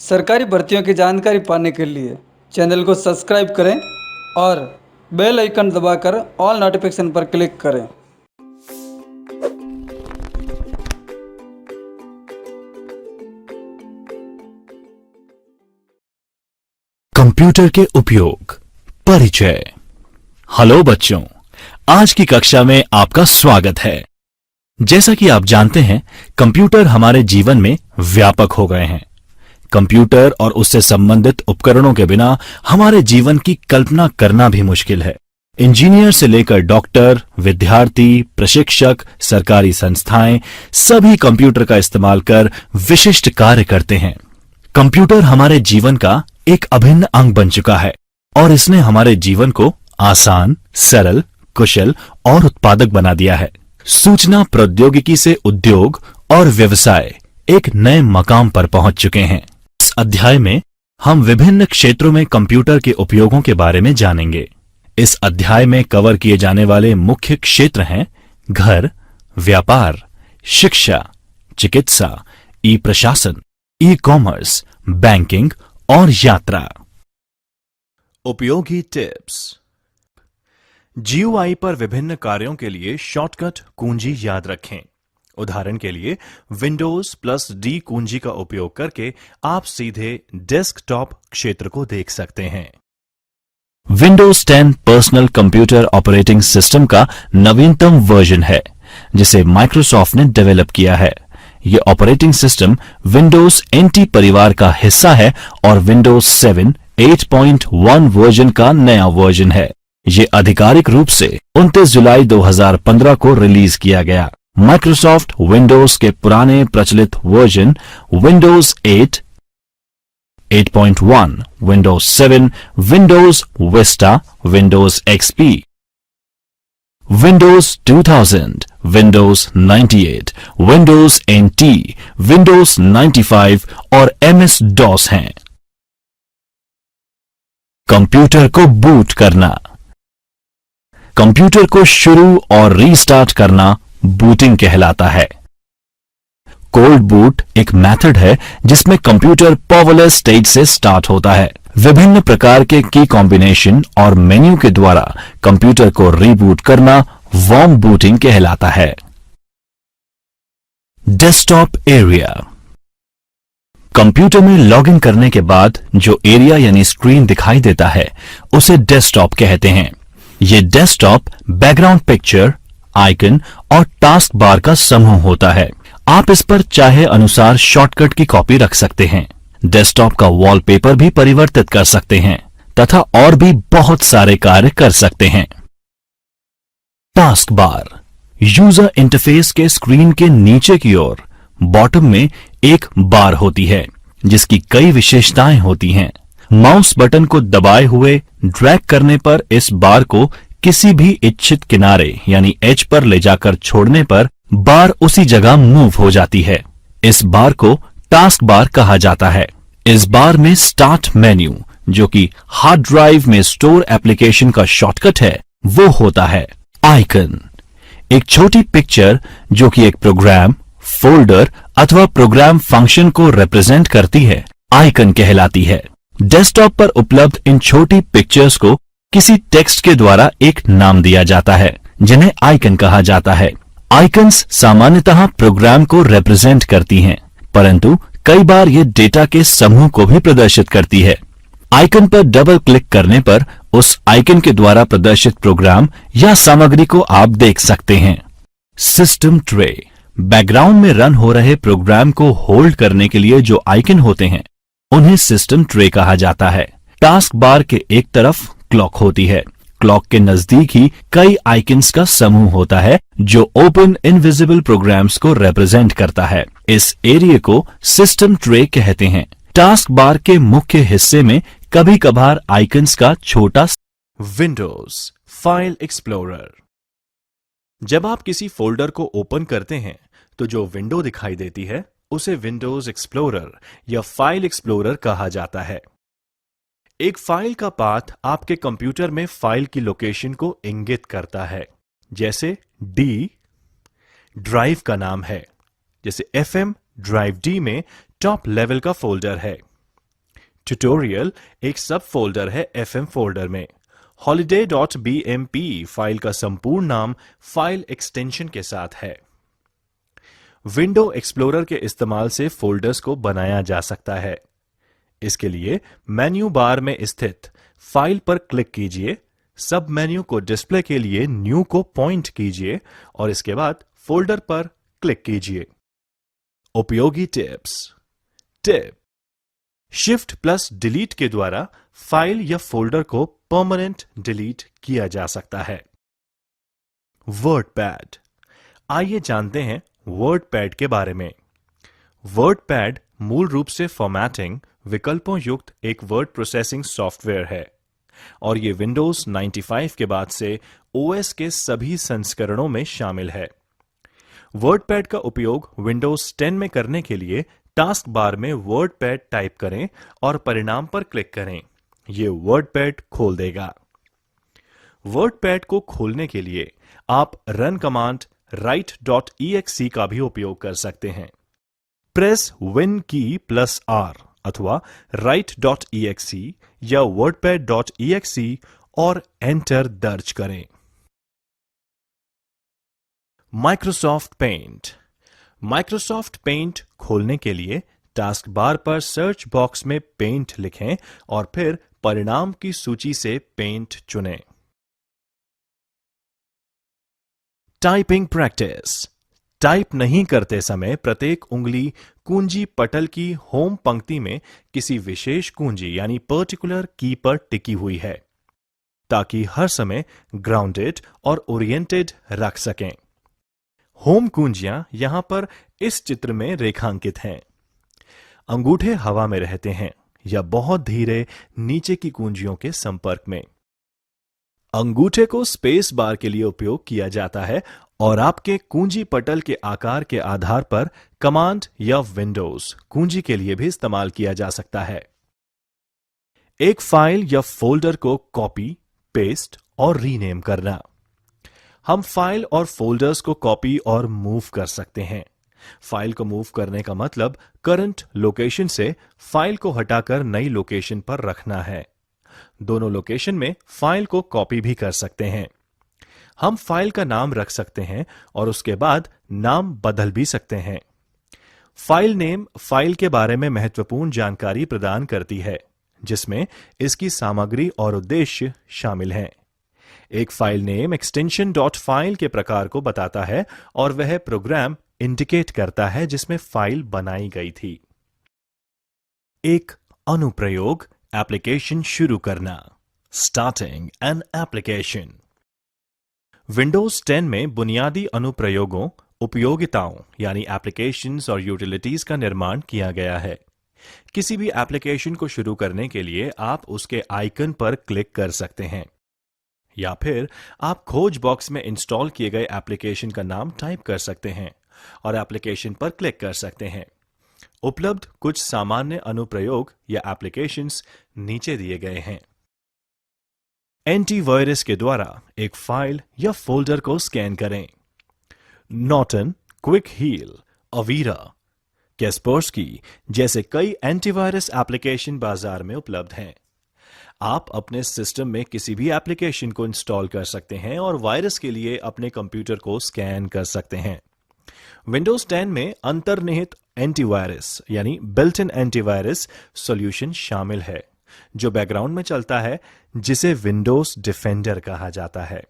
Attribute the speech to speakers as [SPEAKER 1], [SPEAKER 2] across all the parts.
[SPEAKER 1] सरकारी भर्तियों की जानकारी पाने के लिए चैनल को सब्सक्राइब करें और बेल आइकन दबाकर ऑल नोटिफिकेशन पर क्लिक करें।
[SPEAKER 2] कंप्यूटर के उपयोग परिचय। हेलो बच्चों, आज की कक्षा में आपका स्वागत है। जैसा कि आप जानते हैं, कंप्यूटर हमारे जीवन में व्यापक हो गए हैं। कंप्यूटर और उससे संबंधित उपकरणों के बिना हमारे जीवन की कल्पना करना भी मुश्किल है। इंजीनियर से लेकर डॉक्टर, विद्यार्थी, प्रशिक्षक, सरकारी संस्थाएं सभी कंप्यूटर का इस्तेमाल कर विशिष्ट कार्य करते हैं। कंप्यूटर हमारे जीवन का एक अभिन्न अंग बन चुका है और इसने हमारे जीवन को आसान, सरल, कुशल और उत्पादक बना दिया है। सूचना प्रौद्योगिकी से उद्योग और व्यवसाय एक नए मकाम पर पहुंच चुके हैं। इस अध्याय में हम विभिन्न क्षेत्रों में कंप्यूटर के उपयोगों के बारे में जानेंगे। इस अध्याय में कवर किए जाने वाले मुख्य क्षेत्र हैं घर, व्यापार, शिक्षा, चिकित्सा, ई प्रशासन, ई कॉमर्स, बैंकिंग और यात्रा। उपयोगी टिप्स। GUI पर विभिन्न कार्यों के लिए शॉर्टकट कुंजी याद रखें। उदाहरण के लिए विंडोज +D कुंजी का उपयोग करके आप सीधे डेस्कटॉप क्षेत्र को देख सकते हैं। Windows 10 personal computer operating system का नवीनतम वर्जन है, जिसे माइक्रोसॉफ्ट ने डेवलप किया है। यह ऑपरेटिंग सिस्टम विंडोज NT परिवार का हिस्सा है और विंडोज 7 8.1 वर्जन का नया वर्जन है। ये आधिकारिक रूप से 29 जुलाई 2015 को रिलीज किया गया। माइक्रोसॉफ्ट विंडोज के पुराने प्रचलित version Windows 8, 8.1, Windows 7, Windows Vista, Windows XP, Windows 2000, Windows 98, Windows NT, Windows 95 और MS-DOS हैं। कंप्यूटर को बूट करना। कंप्यूटर को शुरू और रीस्टार्ट करना बूटिंग कहलाता है। कोल्ड बूट एक मेथड है जिसमें कंप्यूटर पावरलेस स्टेट से स्टार्ट होता है। विभिन्न प्रकार के की कॉम्बिनेशन और मेन्यू के द्वारा कंप्यूटर को रीबूट करना वार्म बूटिंग कहलाता है। Desktop area. कंप्यूटर में लॉगिन करने के बाद जो एरिया यानी स्क्रीन दिखाई देता है उसे डेस्कटॉप कहते हैं। ये डेस्कटॉप बैकग्राउंड पिक्चर, आइकन और टास्क बार का समूह होता है। आप इस पर चाहे अनुसार शॉर्टकट की कॉपी रख सकते हैं। डेस्कटॉप का वॉलपेपर भी परिवर्तित कर सकते हैं तथा और भी बहुत सारे कार्य कर सकते हैं। Task bar. यूजर इंटरफेस के स्क्रीन के नीचे की ओर बॉटम में एक बार होती है जिसकी कई विशेषताएं होती हैं। माउस बटन को दबाए हुए ड्रैग करने पर इस बार को किसी भी इच्छित किनारे यानी एज पर ले जाकर छोड़ने पर बार उसी जगह मूव हो जाती है। इस बार को टास्क बार कहा जाता है। इस बार में स्टार्ट मेन्यू, जो कि हार्ड ड्राइव में स्टोर एप्लीकेशन का शॉर्टकट है, वो होता है। आइकन एक छोटी पिक्चर जो कि एक प्रोग्राम, फोल्डर अथवा प्रोग्राम फंक्शन को रिप्रेजेंट करती है, आइकन कहलाती है। डेस्कटॉप पर उपलब्ध इन छोटी पिक्चर्स को किसी टेक्स्ट के द्वारा एक नाम दिया जाता है जिन्हें आइकन कहा जाता है। आइकन्स सामान्यतः प्रोग्राम को रिप्रेजेंट करती हैं, परंतु कई बार ये डेटा के समूह को भी प्रदर्शित करती है। आइकन पर डबल क्लिक करने पर उस आइकन के द्वारा प्रदर्शित प्रोग्राम या सामग्री को आप देख सकते हैं। System tray. बैकग्राउंड में रन हो रहे प्रोग्राम को होल्ड करने के लिए जो आइकन होते हैं उन्हें सिस्टम ट्रे कहा जाता है। टास्क बार के एक तरफ क्लॉक होती है। क्लॉक के नजदीक ही कई आइकन्स का समूह होता है जो ओपन इनविजिबल प्रोग्राम्स को रिप्रेजेंट करता है। इस एरिया को सिस्टम ट्रे कहते हैं। टास्क बार के मुख्य हिस्से में कभी कभार आइकन्स का छोटा विंडोज फाइल एक्सप्लोरर। जब आप किसी फोल्डर को ओपन करते हैं तो जो विंडो दिखाई देती है उसे विंडोज एक्सप्लोरर या फाइल एक्सप्लोरर कहा जाता है। एक फाइल का पाथ आपके कंप्यूटर में फाइल की लोकेशन को इंगित करता है। जैसे D ड्राइव का नाम है, जैसे FM ड्राइव D में टॉप लेवल का फोल्डर है। ट्यूटोरियल एक सब फोल्डर है FM फोल्डर में। holiday.bmp फाइल का संपूर्ण नाम फाइल एक्सटेंशन के साथ है। विंडो एक्सप्लोरर के इस्तेमाल से फोल्डर्स को बनाया जा सकता है। इसके लिए मेन्यू बार में स्थित फाइल पर क्लिक कीजिए, सब मेन्यू को डिस्प्ले के लिए न्यू को पॉइंट कीजिए और इसके बाद फोल्डर पर क्लिक कीजिए। उपयोगी tips. Tip: shift plus delete के द्वारा फाइल या फोल्डर को परमानेंट डिलीट किया जा सकता है। वर्डपैड। आइए जानते हैं वर्डपैड के बारे में। वर्डपैड मूल रूप से फॉर्मेटिंग विकल्पों युक्त एक वर्ड प्रोसेसिंग सॉफ्टवेयर है और यह विंडोज 95 के बाद से ओएस के सभी संस्करणों में शामिल है। वर्डपैड का उपयोग विंडोज 10 में करने के लिए टास्क बार में वर्डपैड टाइप करें और परिणाम पर क्लिक करें। यह वर्डपैड खोल देगा। वर्डपैड को खोलने के लिए आप रन कमांड write.exe का भी उपयोग कर सकते हैं। प्रेस विन की प्लस R अथवा write.exe या wordpad.exe और एंटर दर्ज करें। Microsoft paint. माइक्रोसॉफ्ट पेंट खोलने के लिए टास्क बार पर सर्च बॉक्स में पेंट लिखें और फिर परिणाम की सूची से पेंट चुनें। Typing practice. टाइप नहीं करते समय प्रत्येक उंगली कुंजी पटल की होम पंक्ति में किसी विशेष कुंजी यानी पर्टिकुलर की पर टिकी हुई है ताकि हर समय ग्राउंडेड और ओरिएंटेड रख सकें। होम कुंजियां यहां पर इस चित्र में रेखांकित हैं। अंगूठे हवा में रहते हैं या बहुत धीरे नीचे की कुंजियों के संपर्क में। अंगूठे को स्पेस बार के लिए उपयोग किया जाता है और आपके कुंजी पटल के आकार के आधार पर कमांड या विंडोज कुंजी के लिए भी इस्तेमाल किया जा सकता है। एक फाइल या फोल्डर को कॉपी, पेस्ट और रीनेम करना। हम फाइल और फोल्डर्स को कॉपी और मूव कर सकते हैं। फाइल को मूव करने का मतलब करंट लोकेशन से फाइल को हटाकर नई लोकेशन पर रखना है। दोनों लोकेशन में फाइल को कॉपी भी कर सकते हैं। हम फाइल का नाम रख सकते हैं और उसके बाद नाम बदल भी सकते हैं। फाइल नेम फाइल के बारे में महत्वपूर्ण जानकारी प्रदान करती है, जिसमें इसकी सामग्री और उद्देश्य शामिल हैं। एक file name extension dot file के प्रकार को बताता है और वह प्रोग्राम इंडिकेट करता है जिसमें फाइल बनाई गई थी। एक अनुप्रयोग एप्लीकेशन शुरू करना। Starting an application. विंडोज 10 में बुनियादी अनुप्रयोगों, उपयोगिताओं यानी एप्लीकेशंस और यूटिलिटीज का निर्माण किया गया है। किसी भी एप्लीकेशन को शुरू करने के लिए आप उसके आइकन पर क्लिक कर सकते हैं या फिर आप खोज बॉक्स में इंस्टॉल किए गए एप्लीकेशन का नाम टाइप कर सकते हैं और एप्लीकेशन पर क्लिक कर सकते हैं। उपलब्ध कुछ सामान्य अनुप्रयोग या एप्लीकेशंस नीचे दिए गए हैं। एंटीवायरस के द्वारा एक फाइल या फोल्डर को स्कैन करें। नॉर्टन, क्विक हील, अवीरा, कैस्पर्सकी जैसे कई एंटीवायरस एप्लीकेशन बाजार में उपलब्ध हैं। आप अपने सिस्टम में किसी भी एप्लीकेशन को इंस्टॉल कर सकते हैं और वायरस के लिए अपने कंप्यूटर को स्कैन कर सकते हैं। विंडोज 10 में अंतर्निहित एंटीवायरस यानी बिल्ट इन एंटीवायरस सॉल्यूशन शामिल है जो बैकग्राउंड में चलता है, जिसे विंडोज डिफेंडर कहा जाता है।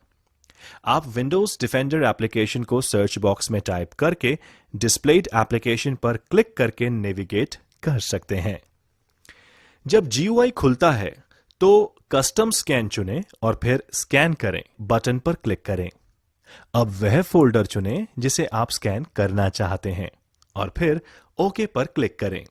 [SPEAKER 2] आप विंडोज डिफेंडर एप्लीकेशन को सर्च बॉक्स में टाइप करके डिस्प्लेड एप्लीकेशन पर क्लिक करके नेविगेट कर सकते हैं। जब GUI खुलता है तो कस्टम स्कैन चुनें और फिर स्कैन करें बटन पर क्लिक करें। अब वह फोल्डर चुनें जिसे आप स्कैन करना चाहते हैं और फिर ओके पर क्लिक करें।